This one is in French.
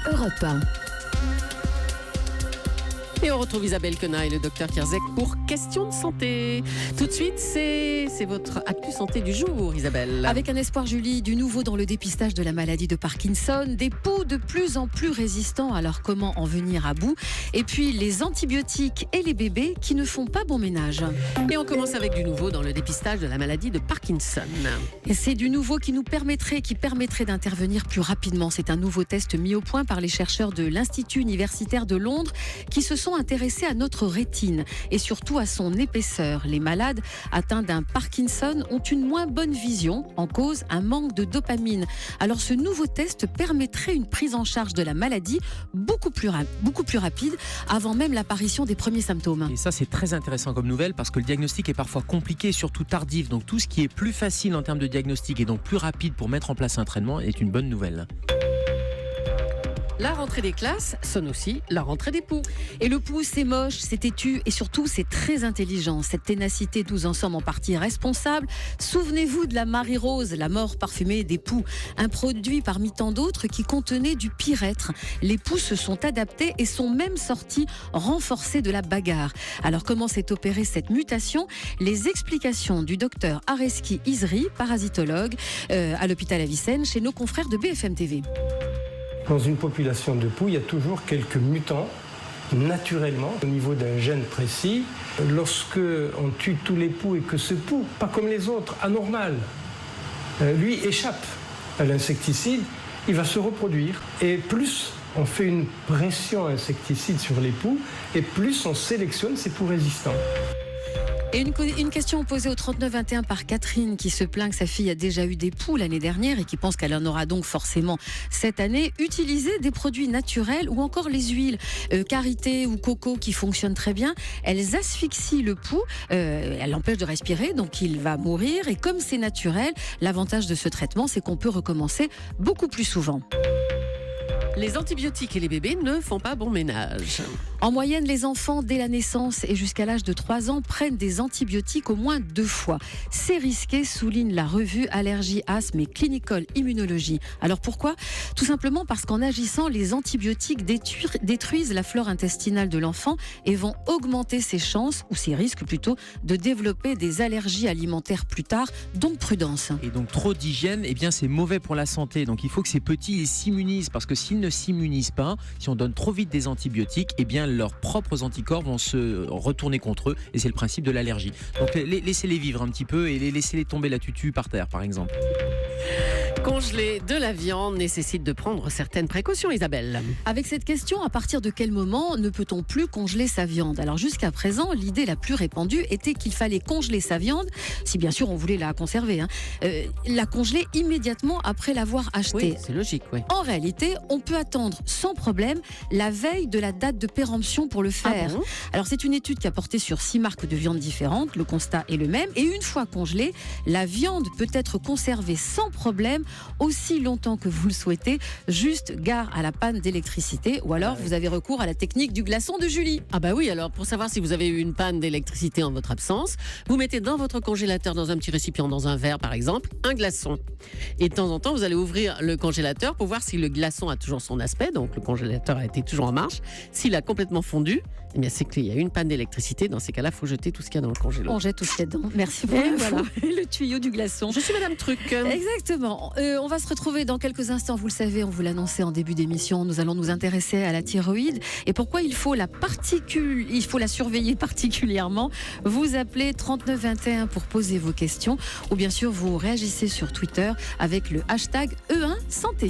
Europe 1. Et on retrouve Isabelle Quenat et le docteur Kierzek pour Questions de santé. Tout de suite, c'est votre actu santé du jour, Isabelle. Avec un espoir, Julie, du nouveau dans le dépistage de la maladie de Parkinson, des poux de plus en plus résistants, alors comment en venir à bout? Et puis les antibiotiques et les bébés qui ne font pas bon ménage. Et on commence avec du nouveau dans le dépistage de la maladie de Parkinson. Et c'est du nouveau qui permettrait d'intervenir plus rapidement. C'est un nouveau test mis au point par les chercheurs de l'Institut universitaire de Londres qui se sont intéressés à notre rétine et surtout à son épaisseur. Les malades atteints d'un Parkinson ont une moins bonne vision, en cause un manque de dopamine. Alors ce nouveau test permettrait une prise en charge de la maladie beaucoup plus rapide avant même l'apparition des premiers symptômes. Et ça, c'est très intéressant comme nouvelle parce que le diagnostic est parfois compliqué, surtout tardif. Donc tout ce qui est plus facile en termes de diagnostic et donc plus rapide pour mettre en place un traitement est une bonne nouvelle. La rentrée des classes sonne aussi la rentrée des poux. Et le pouls, c'est moche, c'est têtu et surtout c'est très intelligent. Cette ténacité, nous en sommes en partie responsables. Souvenez-vous de la Marie-Rose, la mort parfumée des poux, un produit parmi tant d'autres qui contenait du pyrètre. Les poux se sont adaptés et sont même sortis renforcés de la bagarre. Alors comment s'est opérée cette mutation? Les explications du docteur Areski Isri, parasitologue à l'hôpital Avicenne, chez nos confrères de BFM TV. Dans une population de poux, il y a toujours quelques mutants, naturellement, au niveau d'un gène précis. Lorsque on tue tous les poux et que ce poux, pas comme les autres, anormal, lui échappe à l'insecticide, il va se reproduire. Et plus on fait une pression insecticide sur les poux, et plus on sélectionne ces poux résistants. Et une question posée au 3921 par Catherine qui se plaint que sa fille a déjà eu des poux l'année dernière et qui pense qu'elle en aura donc forcément cette année. Utiliser des produits naturels ou encore les huiles karité ou coco qui fonctionnent très bien, elles asphyxient le poux, elles l'empêchent de respirer, donc il va mourir. Et comme c'est naturel, l'avantage de ce traitement, c'est qu'on peut recommencer beaucoup plus souvent. Les antibiotiques et les bébés ne font pas bon ménage. En moyenne, les enfants, dès la naissance et jusqu'à l'âge de 3 ans, prennent des antibiotiques au moins 2 fois. C'est risqué, souligne la revue Allergie, Asthme et Clinical Immunology. Alors pourquoi? Tout simplement parce qu'en agissant, les antibiotiques détruisent la flore intestinale de l'enfant et vont augmenter ses chances, ou ses risques plutôt, de développer des allergies alimentaires plus tard, donc prudence. Et donc trop d'hygiène, eh bien c'est mauvais pour la santé. Donc il faut que ces petits ils s'immunisent parce que s'ils ne s'immunisent pas, si on donne trop vite des antibiotiques, eh bien leurs propres anticorps vont se retourner contre eux et c'est le principe de l'allergie. Donc laissez-les vivre un petit peu et laissez-les tomber la tutu par terre par exemple. Congeler de la viande nécessite de prendre certaines précautions, Isabelle. Avec cette question, à partir de quel moment ne peut-on plus congeler sa viande? Alors jusqu'à présent, l'idée la plus répandue était qu'il fallait congeler sa viande, si bien sûr on voulait la conserver, la congeler immédiatement après l'avoir achetée. Oui, c'est logique, oui. En réalité, on peut attendre sans problème la veille de la date de péremption pour le faire. Ah bon? Alors c'est une étude qui a porté sur 6 marques de viande différentes, le constat est le même, et une fois congelée, la viande peut être conservée sans problème aussi longtemps que vous le souhaitez, juste gare à la panne d'électricité, ou alors vous avez recours à la technique du glaçon de Julie. Ah bah oui, alors pour savoir si vous avez eu une panne d'électricité en votre absence, vous mettez dans votre congélateur, dans un petit récipient, dans un verre par exemple, un glaçon. Et de temps en temps, vous allez ouvrir le congélateur pour voir si le glaçon a toujours son aspect, donc le congélateur a été toujours en marche. S'il a complètement fondu, eh bien c'est qu'il y a eu une panne d'électricité. Dans ces cas-là, il faut jeter tout ce qu'il y a dans le congélo. On jette tout ce qu'il y a dedans. Merci pour voilà. le tuyau du glaçon. Je suis Madame Truc. Exactement. On va se retrouver dans quelques instants, vous le savez, on vous l'annonçait en début d'émission, nous allons nous intéresser à la thyroïde et pourquoi il faut la surveiller particulièrement. Vous appelez 3921 pour poser vos questions ou bien sûr vous réagissez sur Twitter avec le hashtag E1 Santé.